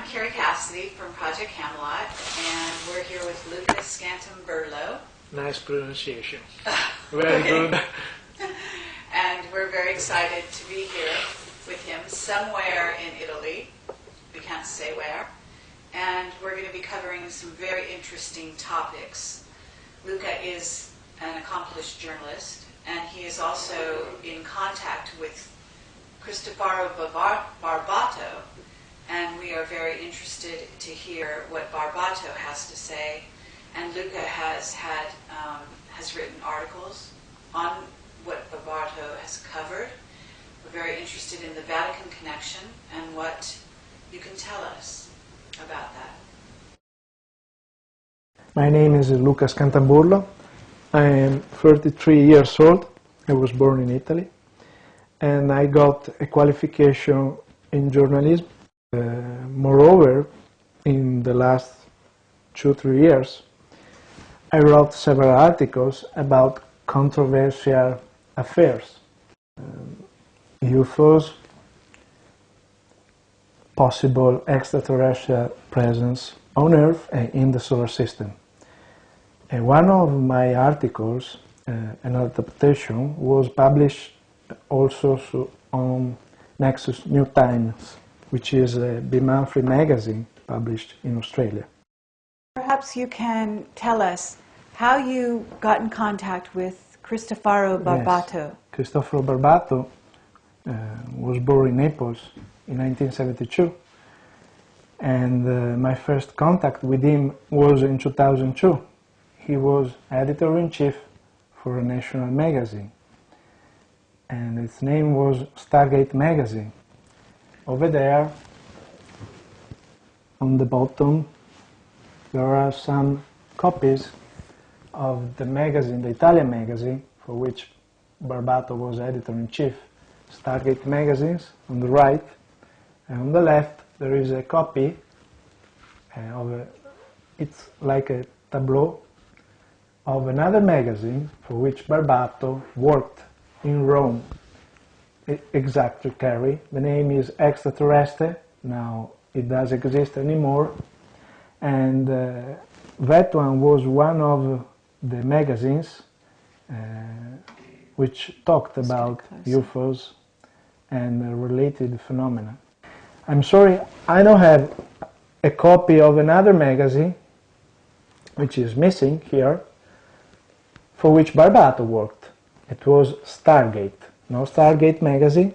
From Project Camelot, and we're here with Luca Scantamburlo. Nice pronunciation. Very good. And we're very excited to be here with him somewhere in Italy. We can't say where. And we're going to be covering some very interesting topics. Luca is an accomplished journalist, and he is also in contact with Cristoforo Barbato. And we are very interested to hear what Barbato has to say. And Luca has written articles on what Barbato has covered. We're very interested in the Vatican connection and what you can tell us about that. My name is Luca Scantamburlo. I am 33 years old. I was born in Italy. And I got a qualification in journalism. Moreover, in the last 2-3 years, I wrote several articles about controversial affairs, UFOs, possible extraterrestrial presence on Earth and in the solar system. And one of my articles, an adaptation, was published also on Nexus New Times, which is a bi-monthly magazine published in Australia. Perhaps you can tell us how you got in contact with Cristoforo Barbato. Yes. Cristoforo Barbato was born in Naples in 1972, and my first contact with him was in 2002. He was editor-in-chief for a national magazine, and its name was Stargate Magazine. Over there, on the bottom, there are some copies of the magazine, the Italian magazine, for which Barbato was editor-in-chief. Stargate magazines on the right, and on the left there is a copy it's like a tableau of another magazine for which Barbato worked in Rome. Exactly, Carrie. The name is Extraterrestre. Now it doesn't exist anymore, and that one was one of the magazines which talked about UFOs and related phenomena. I'm sorry, I don't have a copy of another magazine which is missing here, for which Barbato worked. It was Stargate. No Stargate magazine,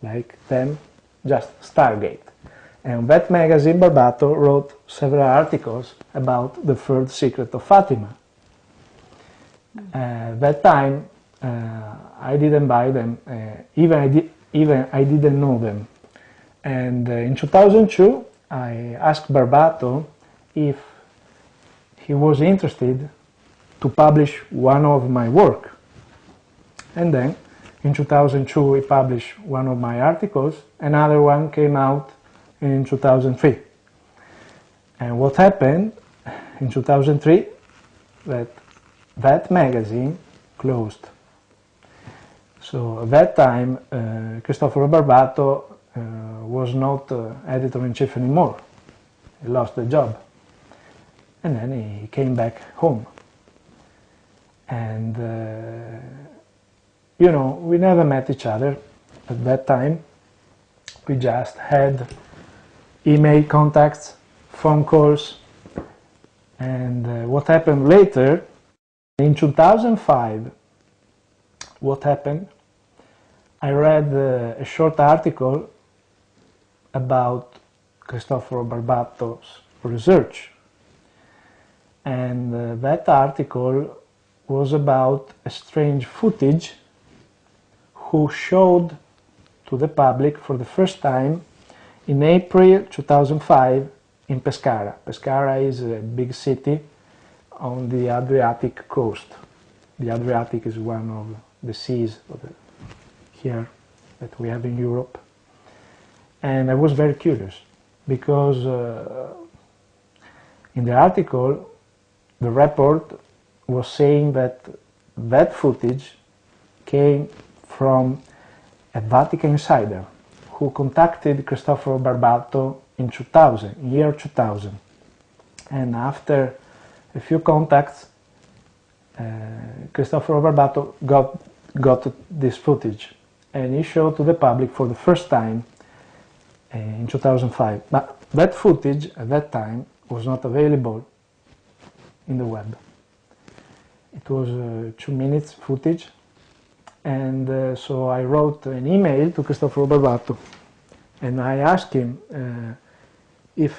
like them, just Stargate. And that magazine, Barbato wrote several articles about the third Secret of Fatima. That time, I didn't buy them, even I didn't know them. And in 2002, I asked Barbato if he was interested to publish one of my work. And then, in 2002, he published one of my articles. Another one came out in 2003. And what happened in 2003, that magazine closed. So at that time, Cristoforo Barbato was not editor-in-chief anymore. He lost the job. And then he came back home. And you know, we never met each other at that time. We just had email contacts, phone calls, and what happened later, in 2005, what happened, I read a short article about Cristoforo Barbato's research, and that article was about a strange footage who showed to the public for the first time in April 2005 in Pescara. Pescara is a big city on the Adriatic coast. The Adriatic is one of the seas here that we have in Europe. And I was very curious because in the article the report was saying that that footage came from a Vatican insider who contacted Cristoforo Barbato in 2000, year 2000. And after a few contacts, Cristoforo Barbato got this footage, and he showed to the public for the first time in 2005. But that footage at that time was not available in the web. It was 2 minutes footage, and so I wrote an email to Cristoforo Barbato, and I asked him if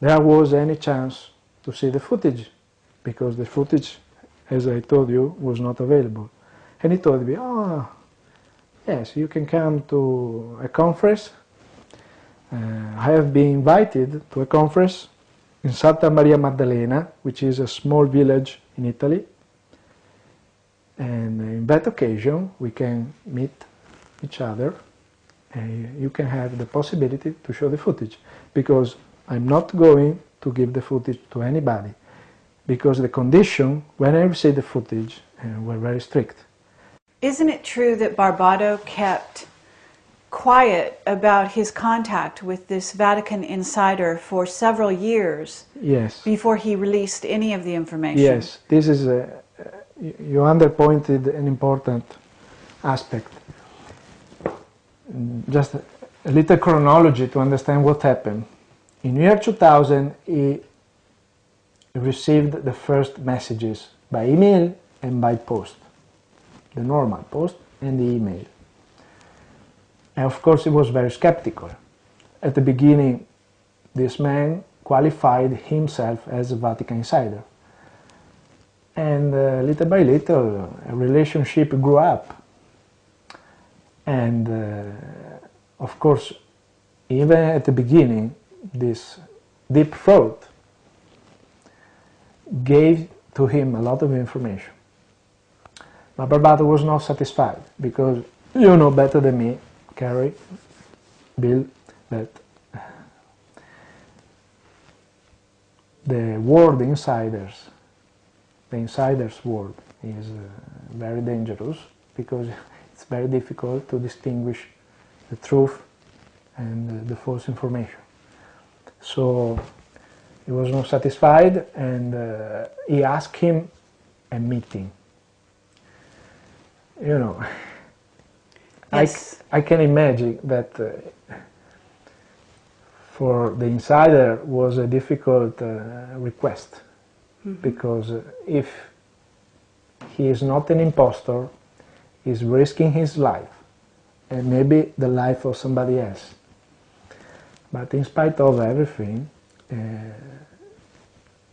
there was any chance to see the footage, because the footage, as I told you, was not available. And he told me, oh, yes, you can come to a conference. I have been invited to a conference in Santa Maria Maddalena, which is a small village in Italy. And in that occasion, we can meet each other, and you can have the possibility to show the footage, because I'm not going to give the footage to anybody, because the condition when I received the footage were very strict. Isn't it true that Barbato kept quiet about his contact with this Vatican insider for several years? Yes. Before he released any of the information? Yes, this is you underpointed an important aspect. Just a little chronology to understand what happened. In year 2000, he received the first messages by email and by post, the normal post and the email. And of course, he was very skeptical. At the beginning, this man qualified himself as a Vatican insider. And little by little, a relationship grew up. And of course, even at the beginning, this deep throat gave to him a lot of information. But Barbato was not satisfied, because you know better than me, Carrie, Bill, that the word insiders, the insiders' world is very dangerous, because it's very difficult to distinguish the truth and the false information. So he was not satisfied, and he asked him a meeting. You know, yes. I can imagine that for the insider was a difficult request, because if he is not an impostor, he's risking his life and maybe the life of somebody else. But in spite of everything,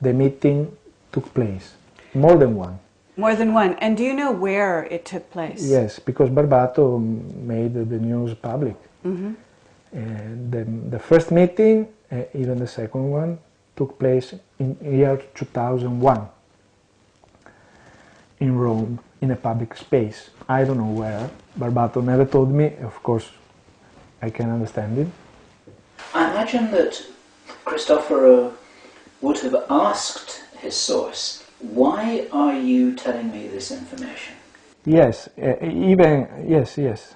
the meeting took place, more than one. More than one. And do you know where it took place? Yes, because Barbato made the news public. And the first meeting, even the second one, took place in year 2001 in Rome, in a public space. I don't know where. Barbato never told me. Of course, I can understand it. I imagine that Cristoforo would have asked his source, why are you telling me this information? Yes, yes.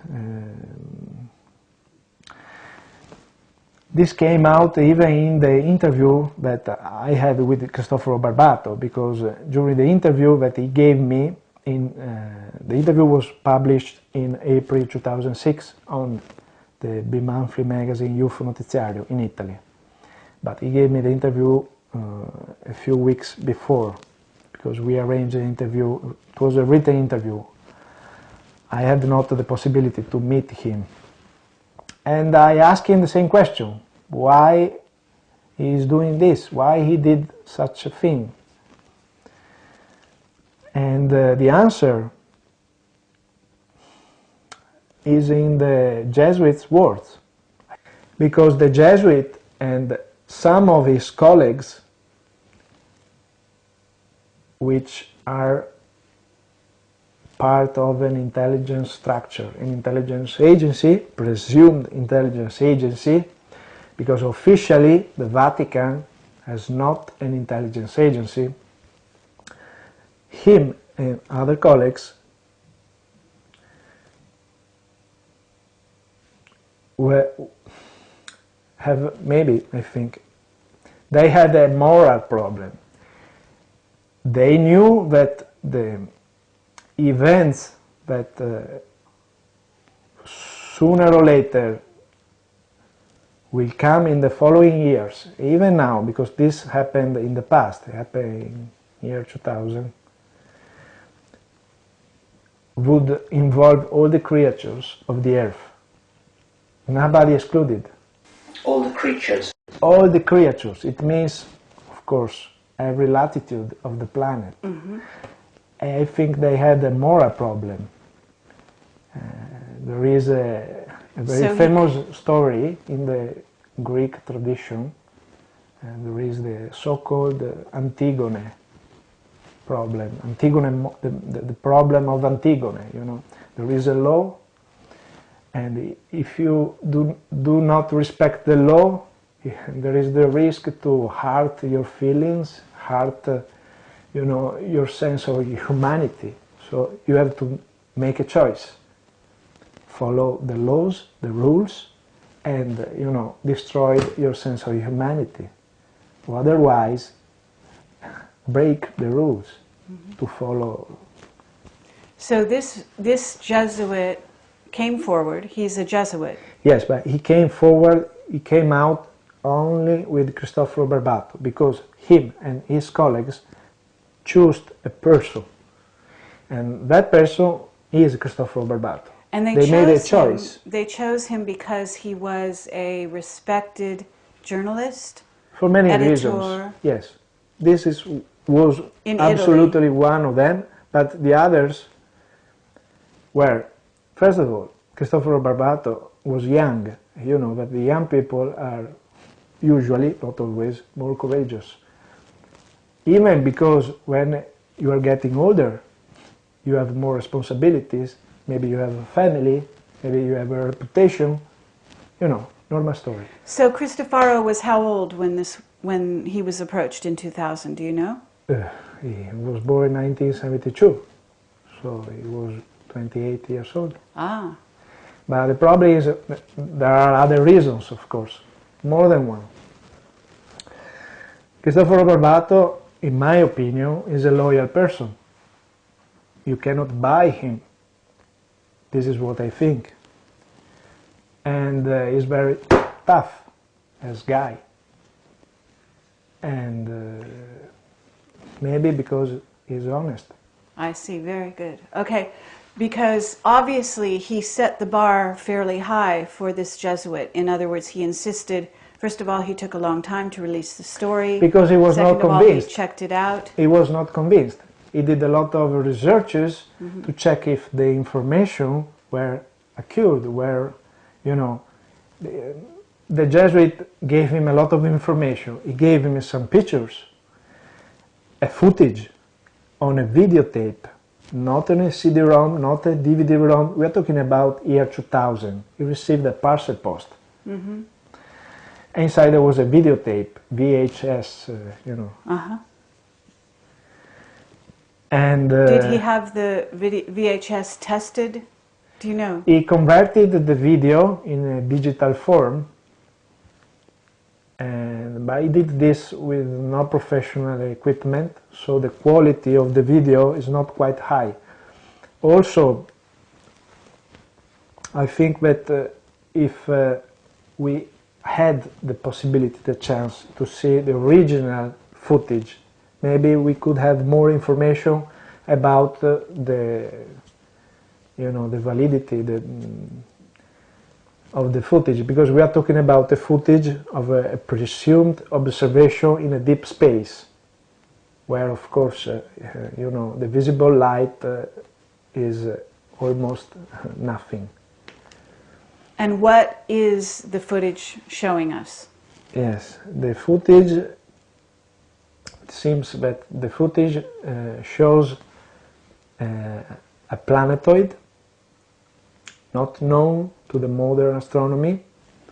This came out even in the interview that I had with Cristoforo Barbato, because during the interview that he gave me, the interview was published in April 2006 on the bi-monthly magazine UFO Notiziario in Italy. But he gave me the interview a few weeks before, because we arranged an interview. It was a written interview. I had not the possibility to meet him. And I asked him the same question, why he is doing this, why he did such a thing. And the answer is in the Jesuit's words, because the Jesuit and some of his colleagues, which are part of an intelligence structure, an intelligence agency, presumed intelligence agency, because officially the Vatican has not an intelligence agency. Him and other colleagues have, maybe, I think, they had a moral problem. They knew that the events that sooner or later will come in the following years, even now, because this happened in the past, it happened in year 2000, would involve all the creatures of the earth, nobody excluded. All the creatures. All the creatures, it means, of course, every latitude of the planet. Mm-hmm. I think they had a moral problem. There is a very famous story in the Greek tradition, and there is the so-called Antigone problem. Antigone, the problem of Antigone, you know. There is a law, and if you do not respect the law, there is the risk to hurt your feelings, hurt you know, your sense of humanity. So you have to make a choice. Follow the laws, the rules, and you know, destroy your sense of humanity. Or otherwise, break the rules to follow. So this Jesuit came forward. He's a Jesuit. Yes, but he came forward, he came out only with Cristoforo Barbato, because him and his colleagues chose a person, and that person is Cristoforo Barbato. And they made a choice. They chose him because he was a respected journalist, for many editor. reasons. Yes, this was In absolutely Italy. one of them, but the others were, first of all, Cristoforo Barbato was young. You know that the young people are usually, not always, more courageous. Even because when you are getting older, you have more responsibilities, maybe you have a family, maybe you have a reputation, you know, normal story. So Cristoforo was how old when he was approached in 2000, do you know? He was born in 1972, so he was 28 years old. Ah. But the problem is there are other reasons, of course, more than one. Cristoforo Barbato, in my opinion, is a loyal person. You cannot buy him. This is what I think. And he's very tough as guy. And maybe because he's honest. I see, very good. Okay, because obviously he set the bar fairly high for this Jesuit. In other words, he insisted, first of all, he took a long time to release the story. Because he was not Second of all, convinced. he checked it out. He was not convinced. He did a lot of researches to check if the information were accurate, were, you know, the Jesuit gave him a lot of information. He gave him some pictures, a footage on a videotape, not on a CD-ROM, not a DVD-ROM. We are talking about year 2000. He received a parcel post. Inside there was a videotape, VHS, you know. And Did he have the VHS tested? Do you know? he converted the video in a digital form, but he did this with no professional equipment, so the quality of the video is not quite high. Also, I think that if we had the possibility, the chance to see the original footage, maybe we could have more information about the validity of the footage, because we are talking about the footage of a presumed observation in a deep space, where of course the visible light is almost nothing. And what is the footage showing us? Yes, the footage, it seems that the footage shows a planetoid not known to the modern astronomy,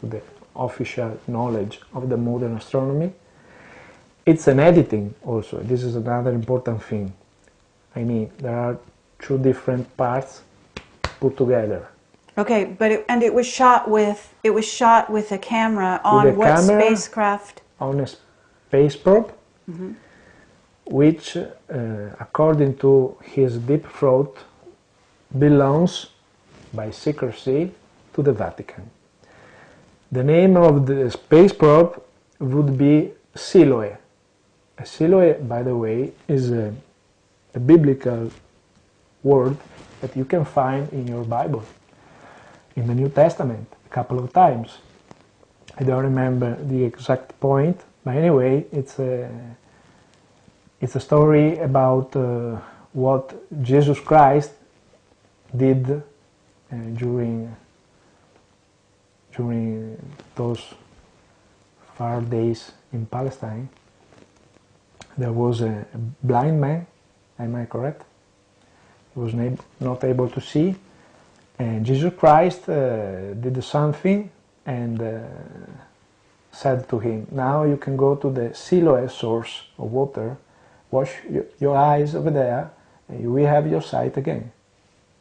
to the official knowledge of the modern astronomy. It's an editing also. This is another important thing. I mean, there are two different parts put together. Okay, but it was shot with a camera on With a what camera spacecraft? on a space probe, which, according to his deep throat, belongs by secrecy to the Vatican. The name of the space probe would be Siloe. Siloe, by the way, is a biblical word that you can find in your Bible, in the New Testament, a couple of times. I don't remember the exact point, but anyway, it's a story about what Jesus Christ did during those far days in Palestine. There was a blind man, am I correct? He was not able to see, and Jesus Christ did something and said to him, now you can go to the Siloe source of water, wash your eyes over there, and you will have your sight again.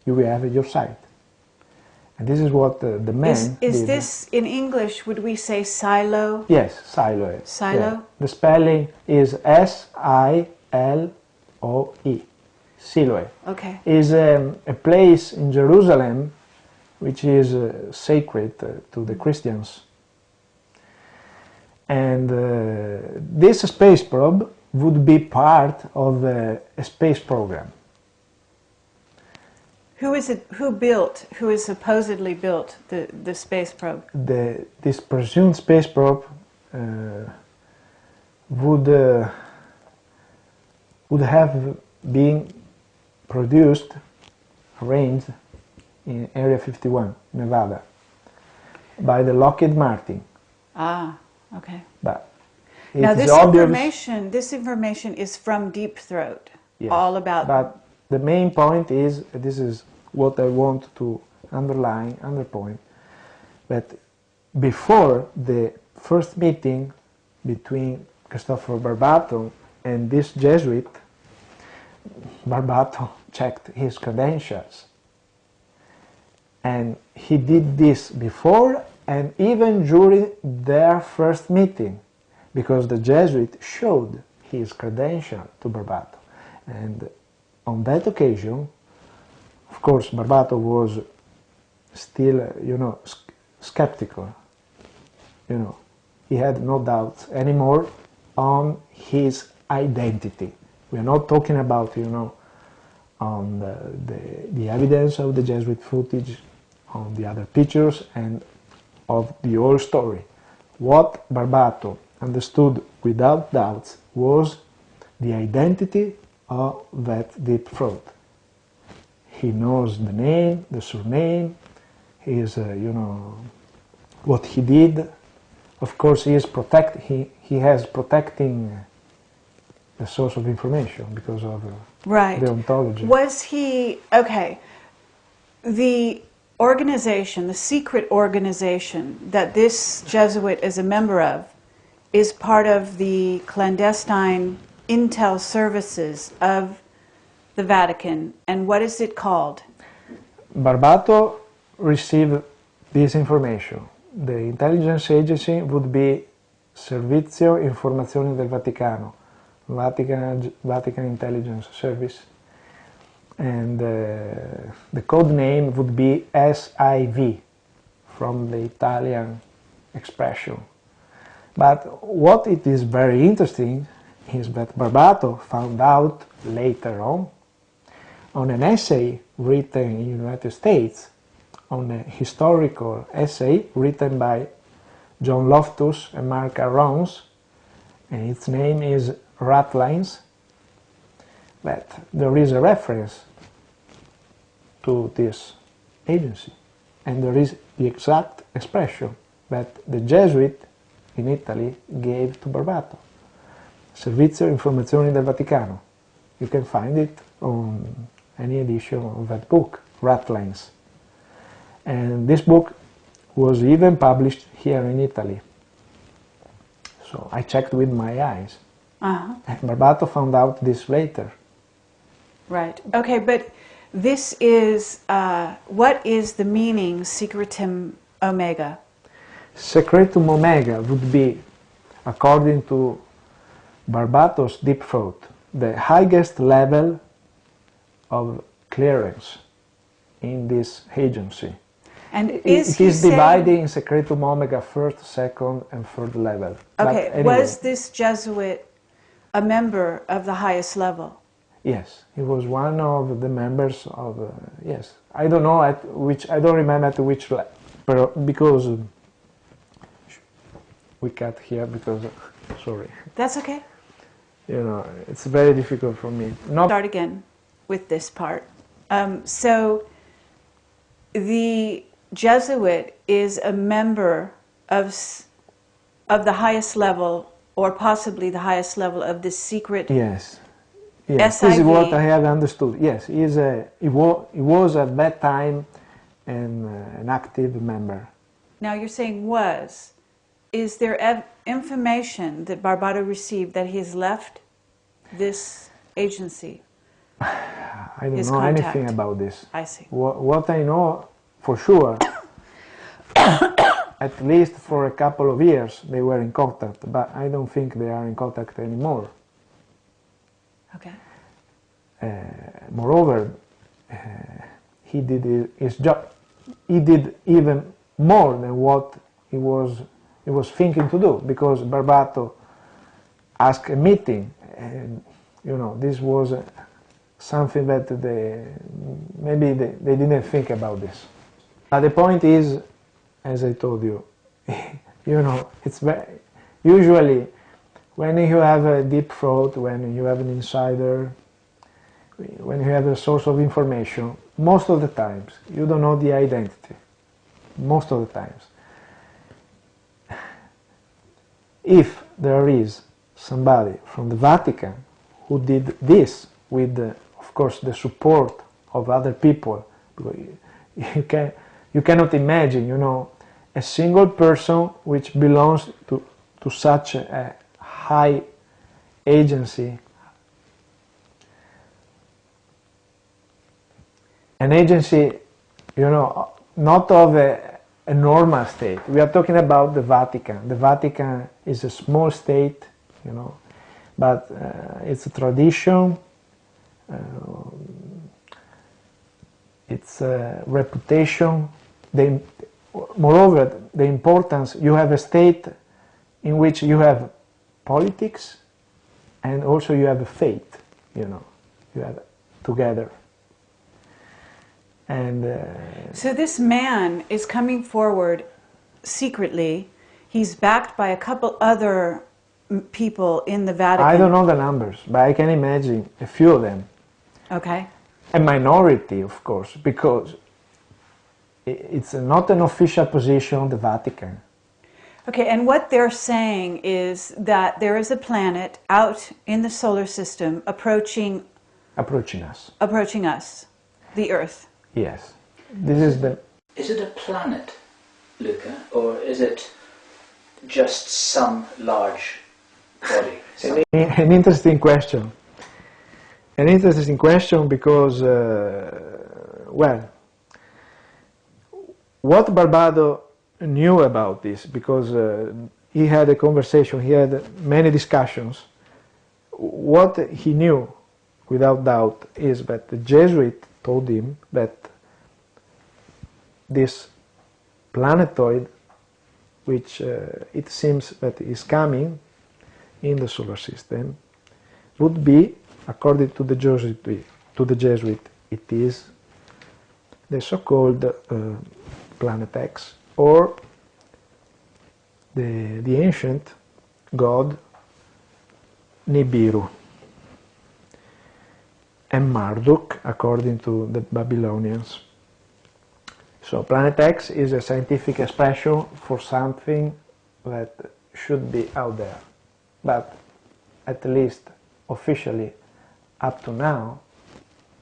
You will have your sight. And this is what the man Is did. this, in English, would we say silo? Yes, Siloe. Silo? Yeah. The spelling is S-I-L-O-E. Siloe. Okay. Is a place in Jerusalem which is sacred to the Christians. And this space probe would be part of a space program. Who is supposedly built the space probe? This presumed space probe would have been produced, arranged in Area 51, Nevada, by the Lockheed Martin. Ah, okay. But Now it's this obvious, information is from Deep Throat, yes, all about. But the main point is, this is what I want to underpoint, that before the first meeting between Cristoforo Barbato and this Jesuit, Barbato checked his credentials. And he did this before and even during their first meeting, because the Jesuit showed his credential to Barbato. And on that occasion, of course, Barbato was still, skeptical. He had no doubts anymore on his identity. We are not talking about, on the evidence of the Jesuit footage, on the other pictures, and of the whole story. What Barbato understood without doubts was the identity of that deep throat. He knows the name, the surname, his, what he did. Of course, he has protecting the source of information because of right. the ontology. Was he, okay, the organization, the secret organization that this Jesuit is a member of is part of the clandestine intel services of the Vatican, and what is it called? Barbato received this information. The intelligence agency would be Servizio Informazioni del Vaticano, Vatican Intelligence Service, and the code name would be SIV, from the Italian expression. But what it is very interesting is that Barbato found out later on an essay written in the United States, on a historical essay written by John Loftus and Mark Arons, and its name is Ratlines, that there is a reference to this agency, and there is the exact expression that the Jesuit in Italy gave to Barbato. Servizio Informazioni del Vaticano. You can find it on any edition of that book, Ratlines. And this book was even published here in Italy. So I checked with my eyes. Uh-huh. And Barbato found out this later. Right. Okay, but This is, what is the meaning Secretum Omega? Secretum Omega would be, according to Barbato's deep throat, the highest level of clearance in this agency. And It is divided in Secretum Omega first, second, and third level. Okay, But anyway, was this Jesuit a member of the highest level? yes, he was one of the members of. Yes, I don't know at which. I don't remember at which level, because we cut here because. Sorry. That's okay. You know, it's very difficult for me. Start again with this part. So the Jesuit is a member of the highest level, or possibly the highest level of the secret. Yes. Yes, this is what I have understood. Yes, he was at that time an active member. Now you're saying was. Is there information that Barbato received that he's left this agency? I don't His know contact. anything about this. I see. What I know for sure, at least for a couple of years they were in contact, but I don't think they are in contact anymore. Okay. Moreover, he did his job. He did even more than what he was thinking to do, because Barbato asked a meeting, and you know, this was something that maybe they didn't think about this. But the point is, as I told you, you know, it's very, usually when you have a deep throat, when you have an insider, when you have a source of information, most of the times you don't know the identity. Most of the times. If there is somebody from the Vatican who did this with, of course, the support of other people, you cannot imagine, you know, a single person which belongs to such a high agency, an agency, you know, not of a normal state. We are talking about the Vatican. The Vatican is a small state, you know, but it's a tradition, it's a reputation. Moreover, the importance, you have a state in which you have politics and also you have a faith, you know, you have together. And so this man is coming forward secretly. He's backed by a couple other people in the Vatican. I don't know the numbers, but I can imagine a few of them. Okay. A minority, of course, because it's not an official position, the Vatican. Okay, and what they're saying is that there is a planet out in the solar system approaching us, the Earth. Yes. This is the... Is it a planet, Luca, or is it just some large body? An interesting question. An interesting question because, well, what Barbato knew about this, because he had a conversation, he had many discussions. What he knew, without doubt, is that the Jesuit told him that this planetoid, which it seems that is coming in the solar system, would be, according to the Jesuit, it is the so-called Planet X, or the ancient god Nibiru, and Marduk, according to the Babylonians. So Planet X is a scientific expression for something that should be out there, but at least officially up to now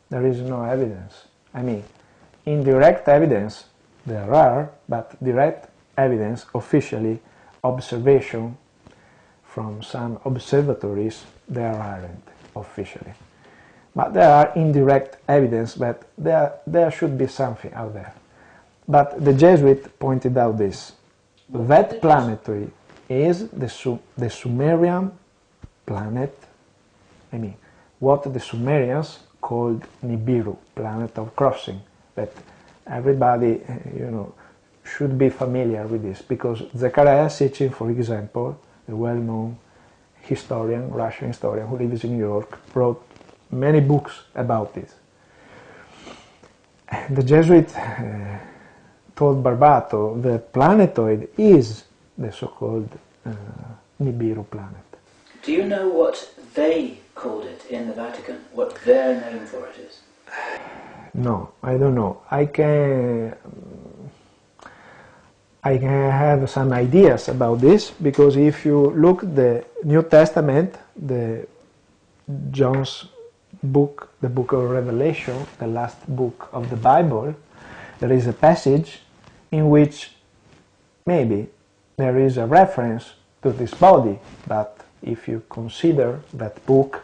there is no evidence. I mean, indirect evidence there are, but direct evidence, officially, observation from some observatories, there aren't officially. but there are indirect evidence that there should be something out there. But the Jesuit pointed out this. That planetoid is the Sumerian planet, what the Sumerians called Nibiru, planet of crossing, that everybody, should be familiar with this, because Zecharia Sitchin, for example, the well-known historian, Russian historian who lives in New York, wrote many books about this. And the Jesuit told Barbato the planetoid is the so-called Nibiru planet. Do you know what they called it in the Vatican? What their name for it is? No, I don't know. I can have some ideas about this, because if you look the New Testament, the John's book, the book of Revelation, the last book of the Bible, there is a passage in which maybe there is a reference to this body, but if you consider that book,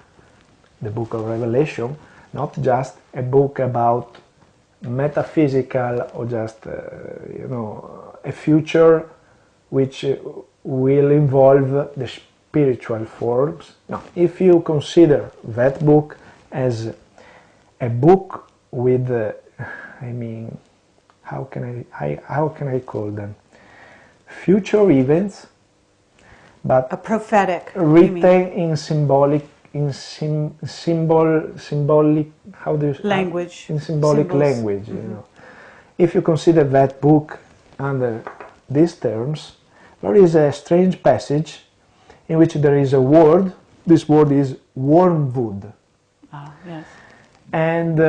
the book of Revelation, not just a book about metaphysical or just a future which will involve the spiritual forms. No, if you consider that book as a book with, how can I call them? Future events, but A prophetic. written in symbolic, how do you Language. in symbolic Symbols. language, If you consider that book under these terms, there is a strange passage in which there is a word. This word is wormwood. Ah, yes. And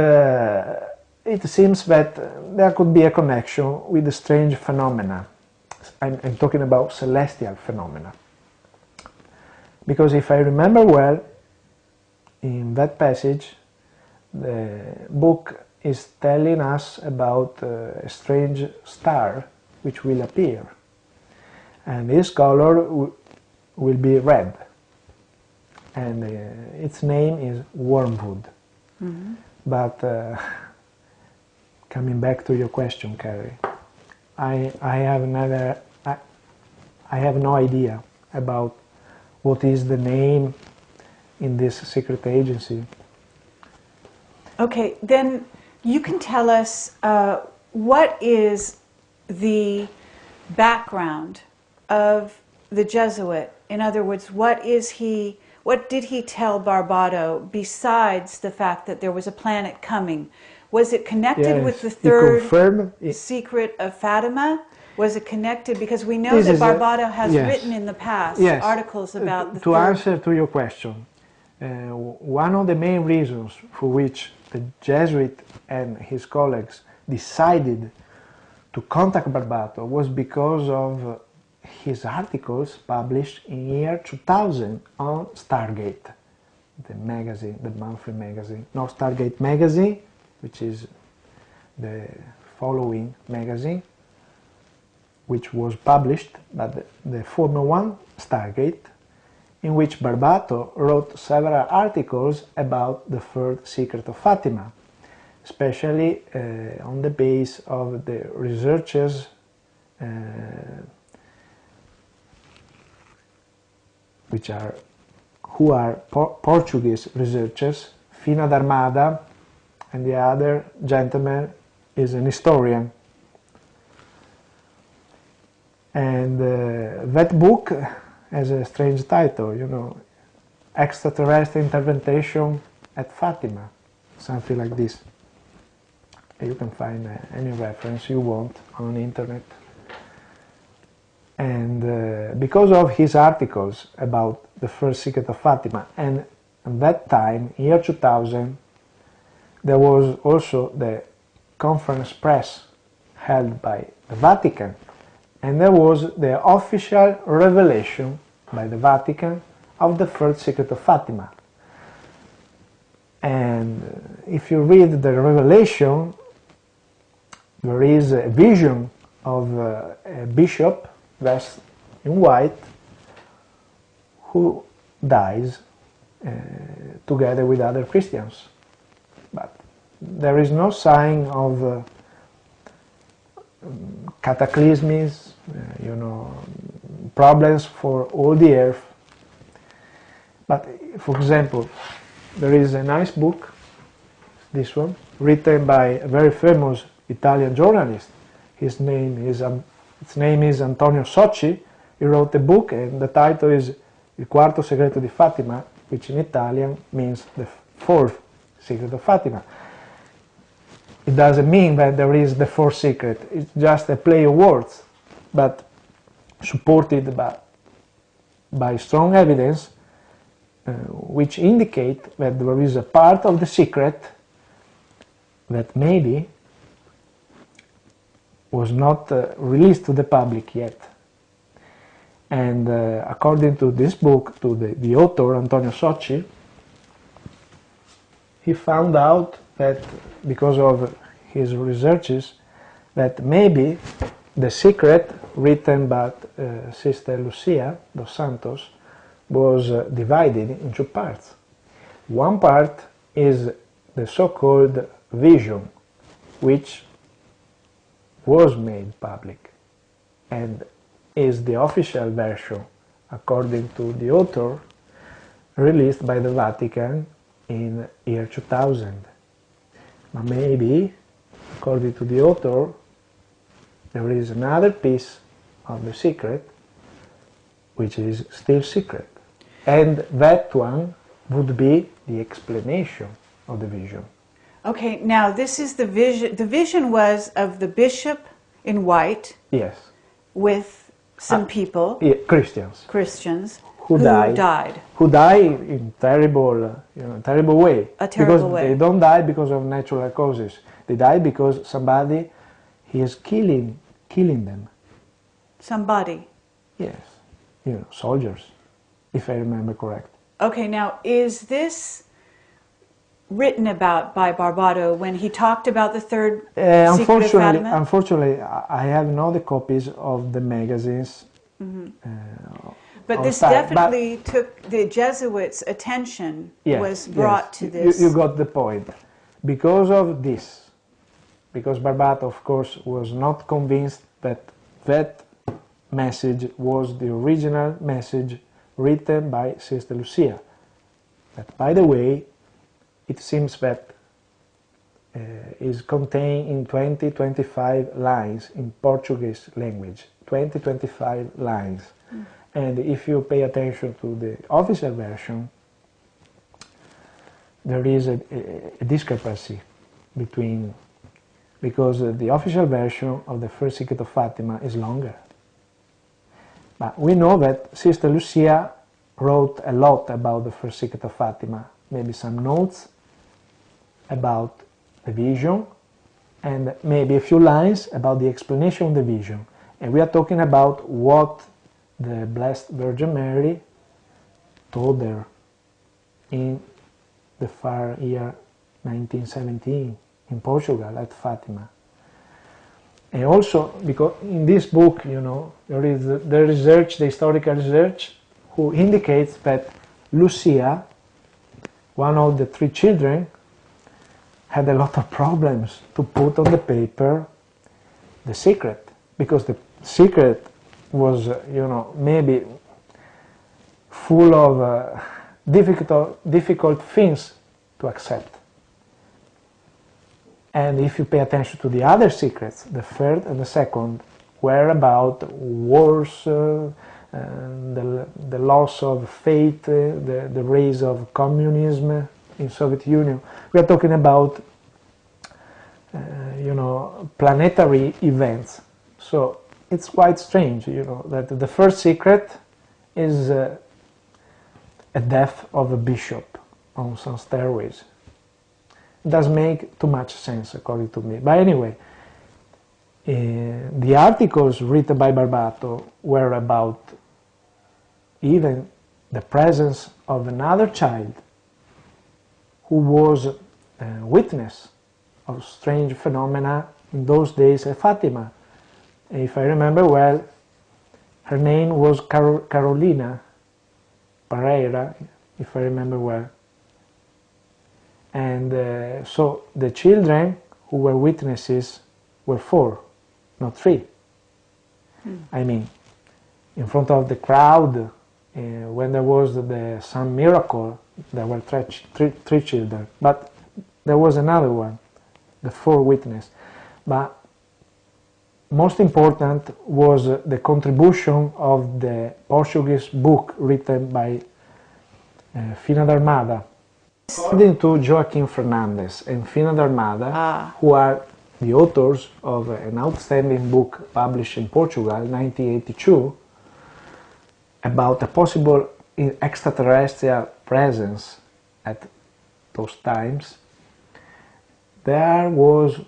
it seems that there could be a connection with the strange phenomena. I'm talking about celestial phenomena. Because if I remember well, in that passage, the book is telling us about a strange star which will appear. And this color will be red. And its name is wormwood. Mm-hmm. But coming back to your question, Carrie, I have no idea about what is the name in this secret agency. Okay, then you can tell us what is the background of the Jesuit. In other words, what did he tell Barbato besides the fact that there was a planet coming? Was it connected with the third secret of Fatima? Was it connected? Because we know that Barbato has written in the past articles about the To answer to your question, one of the main reasons for which the Jesuit and his colleagues decided to contact Barbato was because of his articles published in year 2000 on Stargate, the magazine, the monthly magazine. No, Stargate magazine, which is the following magazine, which was published by the former one, Stargate, in which Barbato wrote several articles about the third secret of Fatima, especially on the base of the researchers who are Portuguese researchers. Fina d'Armada, and the other gentleman is an historian. And that book has a strange title, Extraterrestrial Intervention at Fatima, something like this. You can find any reference you want on the internet. And because of his articles about the first secret of Fatima, and at that time, year 2000, there was also the conference press held by the Vatican, and there was the official revelation by the Vatican of the first secret of Fatima. And if you read the revelation, there is a vision of a bishop dressed in white who dies together with other Christians. there is no sign of cataclysms, problems for all the earth. But, for example, there is a nice book, this one, written by a very famous Italian journalist. His name is Antonio Socci. He wrote a book, and the title is Il quarto segreto di Fatima, which in Italian means the fourth secret of Fatima. It doesn't mean that there is the fourth secret. It's just a play of words, but supported by strong evidence, which indicate that there is a part of the secret that maybe was not released to the public yet. And according to this book, to the author, Antonio Socci, he found out that, because of his researches, that maybe the secret written by Sister Lucia dos Santos was divided in two parts. One part is the so-called vision, which was made public and is the official version, according to the author, released by the Vatican in year 2000. But maybe, according to the author, there is another piece of the secret which is still secret, and that one would be the explanation of the vision. Okay, now this is the vision. The vision was of the bishop in white. Yes. With some people, Christians, who died. Who died in terrible way. A terrible way. They don't die because of natural causes. They die because somebody is killing them. Somebody. Yes, soldiers, if I remember correct. Okay, now is this written about by Barbato when he talked about the third secret of Fatima? Unfortunately, I have no the copies of the magazines. But this definitely took the Jesuits' attention, was brought to this. You got the point. Because of this, because Barbato, of course, was not convinced that that message was the original message written by Sister Lucia. That, by the way, it seems that is contained in 20-25 lines in Portuguese language. 20-25 lines. And if you pay attention to the official version, there is a discrepancy between, because the official version of the first secret of Fatima is longer. But we know that Sister Lucia wrote a lot about the first secret of Fatima, maybe some notes about the vision, and maybe a few lines about the explanation of the vision. And we are talking about what the Blessed Virgin Mary told her in the far year 1917 in Portugal at Fatima. And also, because in this book, there is the research, the historical research, who indicates that Lucia, one of the three children, had a lot of problems to put on the paper the secret, because the secret was, maybe full of difficult things to accept. And if you pay attention to the other secrets, the third and the second, were about wars, the loss of faith, the rise of communism in Soviet Union. We are talking about, planetary events. So it's quite strange, that the first secret is a death of a bishop on some steroids. It doesn't make too much sense, according to me. But anyway, the articles written by Barbato were about even the presence of another child who was a witness of strange phenomena in those days at Fatima. If I remember well, her name was Carolina Pereira, if I remember well. And so the children who were witnesses were 4, not 3. I mean, in front of the crowd, when there was some miracle, there were three children, but there was another one, the 4 witnesses. But most important was the contribution of the Portuguese book written by Fina d'Armada. According to Joaquim Fernandes and Fina d'Armada, who are the authors of an outstanding book published in Portugal in 1982 about a possible extraterrestrial presence at those times, there was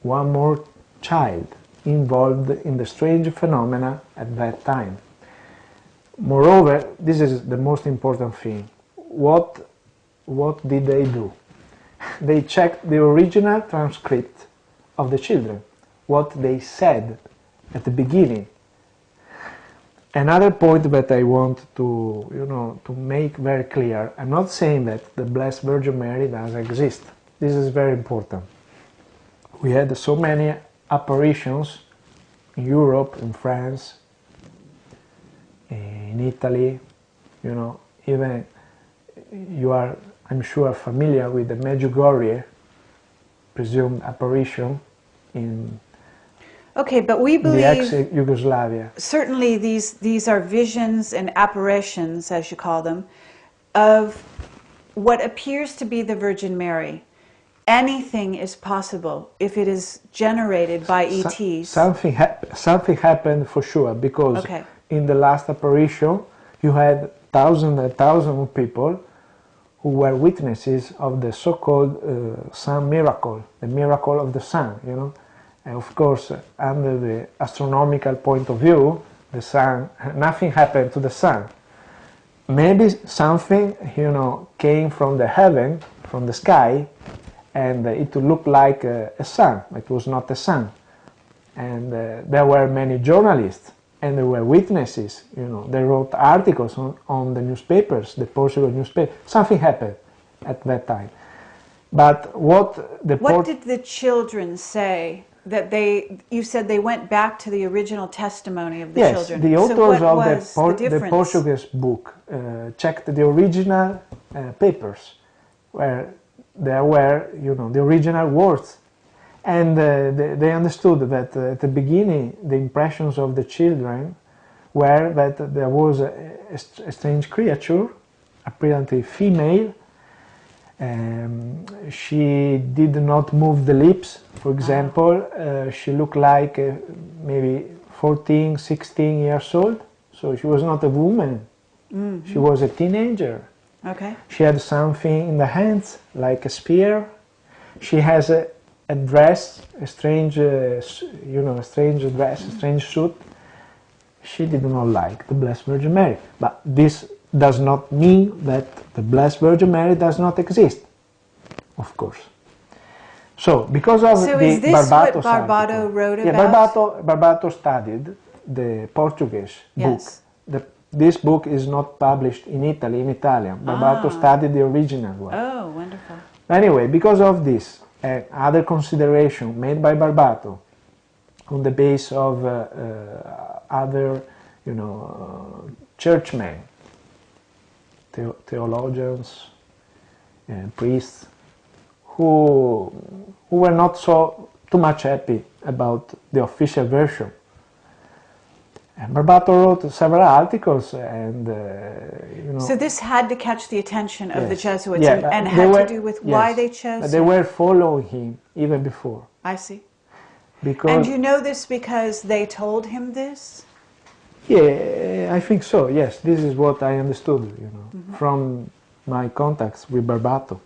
one more child involved in the strange phenomena at that time. Moreover, this is the most important thing. What did they do? They checked the original transcript of the children, what they said at the beginning. Another point that I want to make very clear, I'm not saying that the Blessed Virgin Mary doesn't exist. This is very important. We had so many apparitions in Europe, in France, in Italy, even you are, I'm sure, familiar with the Medjugorje presumed apparition in Okay, but we the believe ex-Yugoslavia. certainly these are visions and apparitions, as you call them, of what appears to be the Virgin Mary. Anything is possible if it is generated by ETs. Something happened for sure, because in the last apparition you had thousands and thousands of people who were witnesses of the so-called sun miracle, the miracle of the sun, And of course, under the astronomical point of view, the sun, nothing happened to the sun. Maybe something, came from the heaven, from the sky, and it looked like a sun. It was not a sun. And there were many journalists, and there were witnesses. They wrote articles on the newspapers, the Portuguese newspaper. Something happened at that time. But what did the children say? That you said they went back to the original testimony of the children. Yes, the authors of the Portuguese book checked the original papers, where there were, the original words, and they understood that at the beginning the impressions of the children were that there was a strange creature, apparently female. She did not move the lips, for example. She looked like maybe 14, 16 years old, so she was not a woman. Mm-hmm. She was a teenager. Okay. She had something in the hands, like a spear. She has a dress, a strange dress, a strange suit. She did not like the Blessed Virgin Mary, but this does not mean that the Blessed Virgin Mary does not exist, of course. So, because of so the is this Barbato what Barbato wrote about? Yeah, Barbato studied the Portuguese book. This book is not published in Italy, in Italian. Barbato studied the original one. Oh, wonderful. Anyway, because of this, other consideration made by Barbato on the base of other, churchmen, theologians, priests, who were not too much happy about the official version. And Barbato wrote several articles, and So this had to catch the attention of the Jesuits, yeah, and had to do with why they chose. But they were following him even before. I see. Because, and you know this because they told him this? Yeah, I think so. Yes, this is what I understood, from my contacts with Barbato.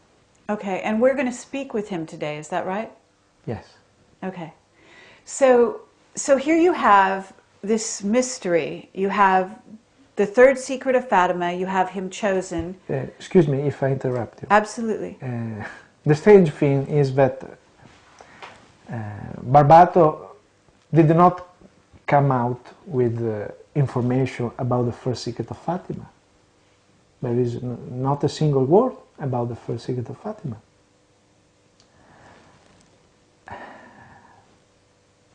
Okay, and we're going to speak with him today. Is that right? Yes. Okay. So here you have this mystery. You have the third secret of Fatima. You have him chosen. Excuse me if I interrupt you. Absolutely. The strange thing is that Barbato did not come out with information about the first secret of Fatima. There is not a single word about the first secret of Fatima.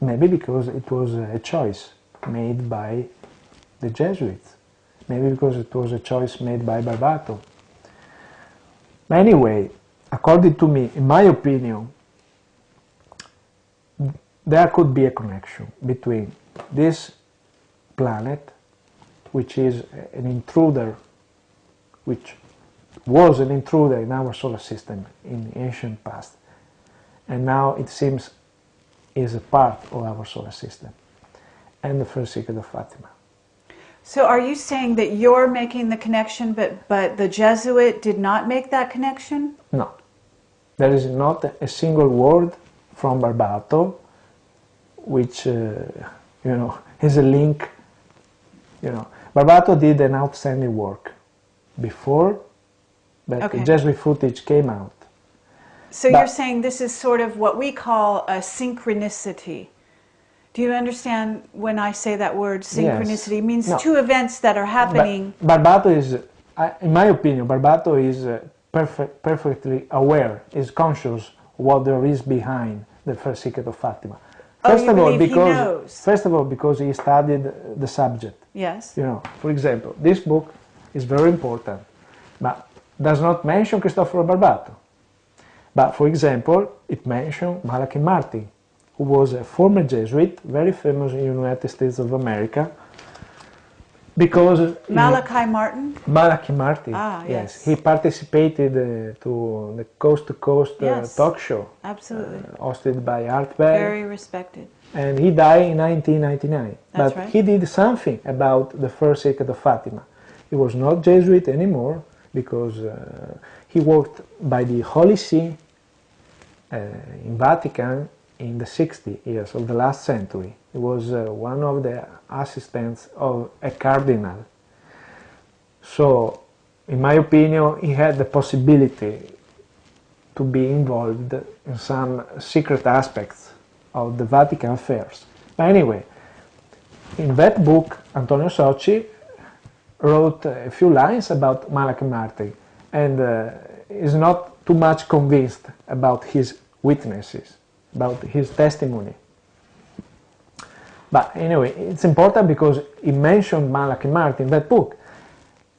Maybe because it was a choice made by the Jesuits. Maybe because it was a choice made by Barbato. But anyway, according to me, in my opinion, there could be a connection between this planet, which is an intruder, which was an intruder in our solar system in the ancient past, and now it seems is a part of our solar system, and the first secret of Fatima. So are you saying that you're making the connection, but the Jesuit did not make that connection? No. There is not a single word from Barbato which, is a link. Barbato did an outstanding work before, but the Jesuit footage came out. So you're saying this is sort of what we call a synchronicity. Do you understand when I say that word, synchronicity? Yes. It means two events that are happening. But Barbato is, in my opinion, Barbato is perfectly aware, is conscious what there is behind the first secret of Fatima. First of all, because he studied the subject. Yes. For example, this book is very important, but does not mention Cristoforo Barbato. But for example, it mentions Malachi Martin, who was a former Jesuit, very famous in the United States of America, because... Malachi Martin? Malachi Martin, yes. He participated to the Coast to Coast talk show. Absolutely. Hosted by Art Bell. Very respected. And he died in 1999. That's but right. He did something about the first secret of Fatima. He was not Jesuit anymore, because he worked by the Holy See in Vatican in the 60 years of the last century. He was one of the assistants of a cardinal. So, in my opinion, he had the possibility to be involved in some secret aspects of the Vatican affairs. But anyway, in that book, Antonio Socci wrote a few lines about Malachi Martin, and is not too much convinced about his witnesses, about his testimony. But anyway, it's important because he mentioned Malachi Martin in that book,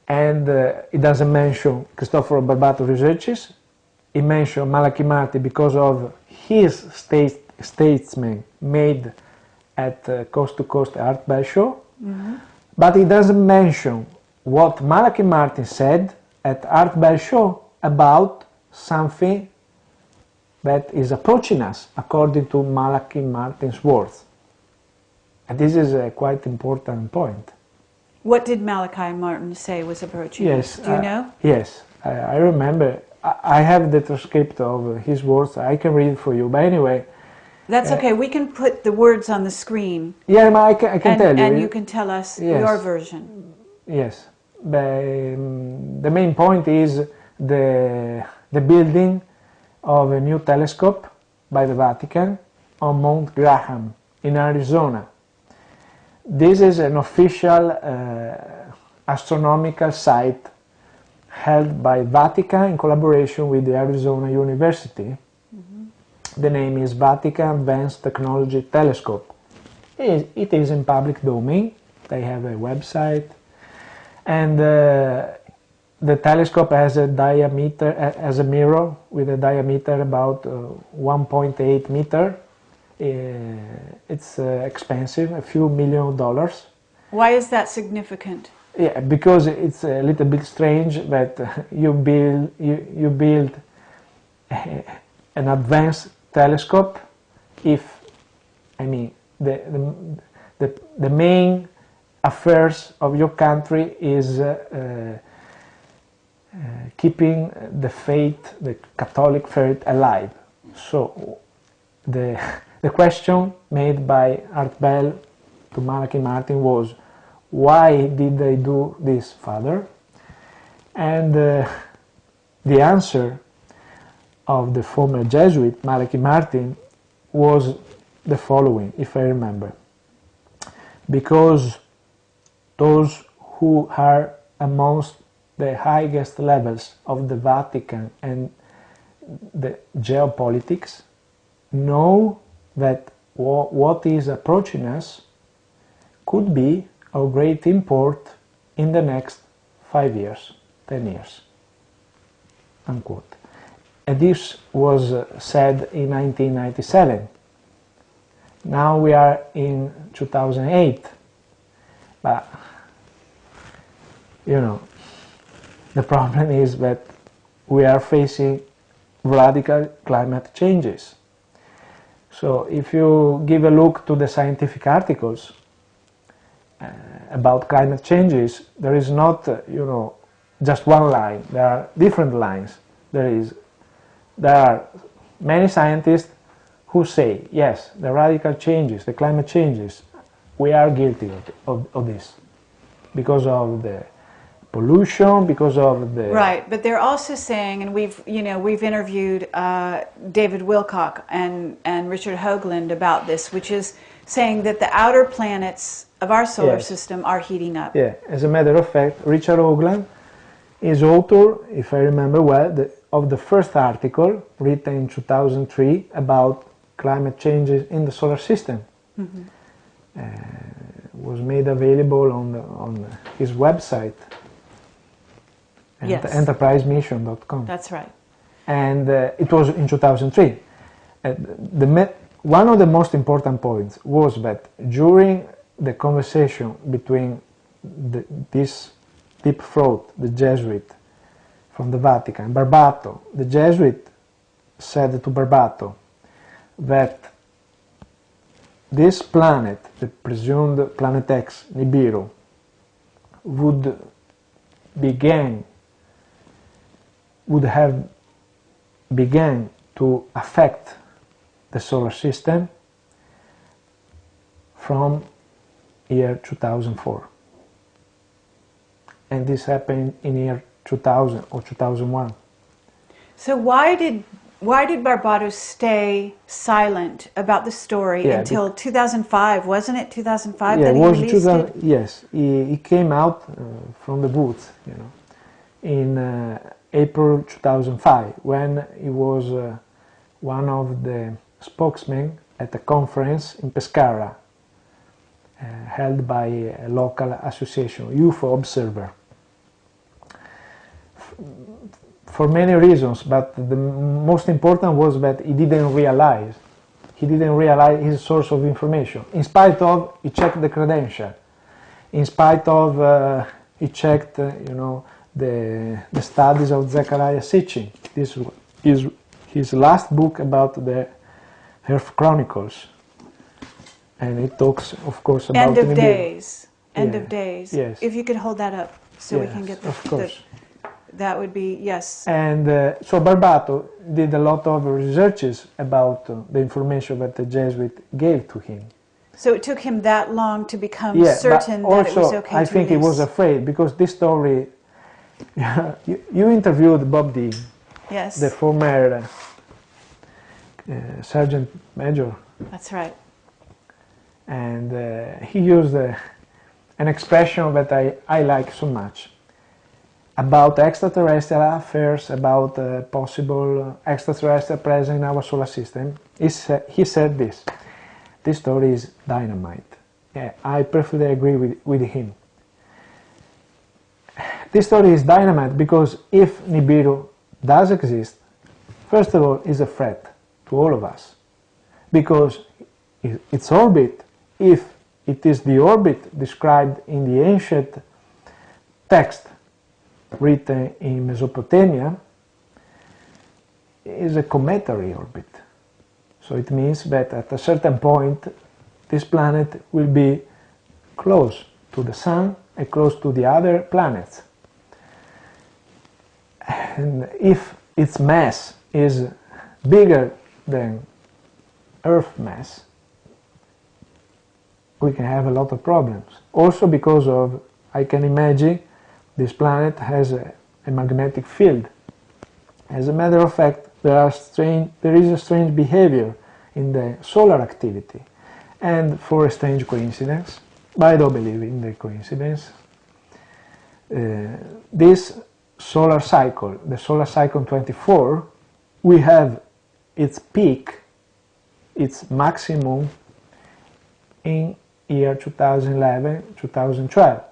and it doesn't mention Cristoforo Barbato researches. He mentioned Malachi Martin because of his statement made at Coast to Coast Art Bell show, but he doesn't mention what Malachi Martin said at Art Bell show about something that is approaching us according to Malachi Martin's words. And this is a quite important point. What did Malachi Martin say was approaching us? Do you know? Yes, I remember. I have the transcript of his words. I can read it for you. But anyway... That's okay. We can put the words on the screen. Yeah, I can tell you. And you can tell us your version. Yes. The main point is the building of a new telescope by the Vatican on Mount Graham in Arizona. This is an official astronomical site held by Vatican in collaboration with the Arizona University. The name is Vatican Advanced Technology Telescope. It is in public domain. They have a website, and the telescope has a diameter, as a mirror with a diameter about 1.8 meter. It's expensive, a few $1 million. Why is that significant? Yeah, because it's a little bit strange that you build an advanced telescope if, the main affairs of your country is keeping the faith, the Catholic faith alive. So the question made by Art Bell to Malachi Martin was, why did they do this, Father? And the answer of the former Jesuit, Malachi Martin, was the following, if I remember. Because those who are amongst the highest levels of the Vatican and the geopolitics know that what is approaching us could be of great import in the next 5 years, 10 years, unquote. And this was said in 1997. Now we are in 2008, but you know, the problem is that we are facing radical climate changes. So if you give a look to the scientific articles about climate changes, there is not, you know, just one line. There are different lines. There are many scientists who say, yes, the radical changes, the climate changes, we are guilty of this because of the pollution, because of the... Right, but they're also saying, and we've interviewed David Wilcock and Richard Hoagland about this, which is saying that the outer planets of our solar system are heating up. Yeah, as a matter of fact, Richard Hoagland is author, if I remember well, of the first article written in 2003 about climate changes in the solar system. Mm-hmm. Was made available on his website. Yes. Enterprisemission.com. That's right. And it was in 2003. One of the most important points was that during the conversation between this deep throat, the Jesuit from the Vatican, Barbato, the Jesuit said to Barbato that this planet, the presumed Planet X, Nibiru, would have began to affect the solar system from year 2004. And this happened in year 2000 or 2001. So why did Barbato stay silent about the story until 2005? Wasn't it 2005 that he released it? Yes, he came out from the booth, you know, in April 2005, when he was one of the spokesmen at a conference in Pescara held by a local association, UFO Observer. For many reasons, but the most important was that he didn't realize his source of information, in spite of he checked the credential, in spite of he checked, you know, the studies of Zecharia Sitchin. This is his last book about the Earth Chronicles, and it talks, of course, about End of Days. End of Days. Yes. If you could hold that up so we can get that would be, yes. And so Barbato did a lot of researches about the information that the Jesuit gave to him. So it took him that long to become certain that it was okay to I think he was afraid, because this story, you interviewed Bob Dean, yes, the former Sergeant Major. That's right. And he used an expression that I like so much about extraterrestrial affairs, about possible extraterrestrial presence in our solar system. He said this story is dynamite. Yeah, I perfectly agree with him. This story is dynamite because if Nibiru does exist, first of all, is a threat to all of us, because its orbit, if it is the orbit described in the ancient text written in Mesopotamia, is a cometary orbit. So it means that at a certain point this planet will be close to the Sun and close to the other planets. And if its mass is bigger than Earth mass, we can have a lot of problems. Also because of, I can imagine, this planet has a magnetic field. As a matter of fact, there is a strange behavior in the solar activity. And for a strange coincidence, but I don't believe in the coincidence, this solar cycle, the solar cycle 24, we have its peak, its maximum in year 2011, 2012.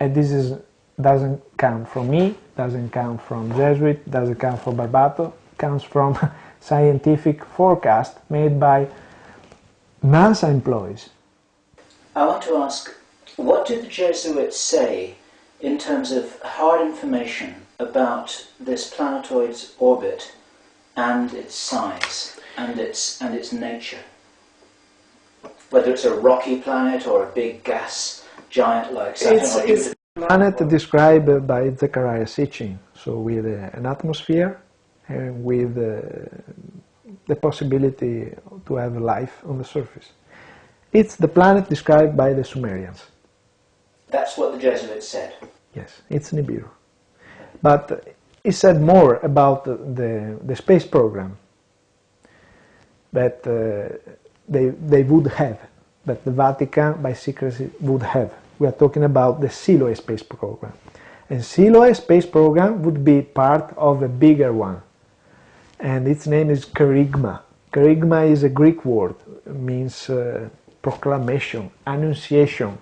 And this doesn't come from me, doesn't come from Jesuit, doesn't come from Barbato, comes from scientific forecast made by NASA employees. I want to ask, what do the Jesuits say in terms of hard information about this planetoid's orbit and its size and its nature? Whether it's a rocky planet or a big gas giant like Saturn. It's a planet described by Zecharia Sitchin, so with an atmosphere and with the possibility to have life on the surface. It's the planet described by the Sumerians. That's what the Jesuits said. Yes, it's Nibiru. But he said more about the space program that they would have, that the Vatican by secrecy would have. We are talking about the Siloe space program. And Siloe space program would be part of a bigger one. And its name is Kerygma. Kerygma is a Greek word, it means proclamation, annunciation.